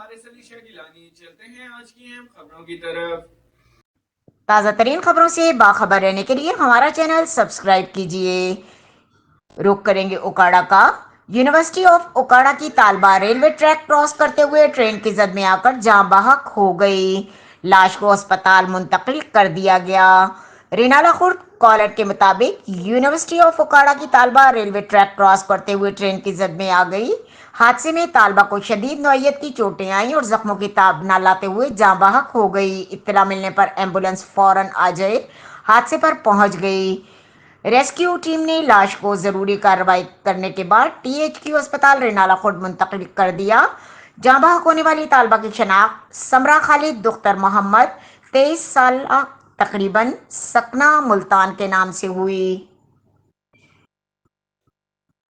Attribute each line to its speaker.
Speaker 1: حارث علی شاہ گیلانی۔ چلتے ہیں آج کی اہم خبروں کی طرف۔
Speaker 2: تازہ ترین خبروں سے باخبر رہنے کے لیے ہمارا چینل سبسکرائب کیجیے۔ رخ کریں گے اوکاڑا کا۔ یونیورسٹی آف اوکاڑا کی طالبہ ریلوے ٹریک کراس کرتے ہوئے ٹرین کی زد میں آ کر جاں بحق ہو گئی۔ لاش کو اسپتال منتقل کر دیا گیا۔ رینالہ خورد کالر کے مطابق یونیورسٹی آف اوکاڑا کی طالبہ ریلوے ٹریک کراس کرتے ہوئے ٹرین کی زد میں آ گئی۔ حادثے میں طالبہ کو شدید نوعیت کی چوٹیں آئیں اور زخموں کی تاب نہ لاتے ہوئے جاں بحق ہو گئی۔ اطلاع ملنے پر ایمبولینس فوراً آجائے حادثے پر پہنچ گئی۔ ریسکیو ٹیم نے لاش کو ضروری کارروائی کرنے کے بعد ٹی ایچ کیو اسپتال رینالہ خورد منتقل کر دیا۔ جاں بحق ہونے والی طالبہ کی شناخت سمرا خالد دختر محمد 23 سالہ تقریباً سکنہ ملتان کے نام سے ہوئی۔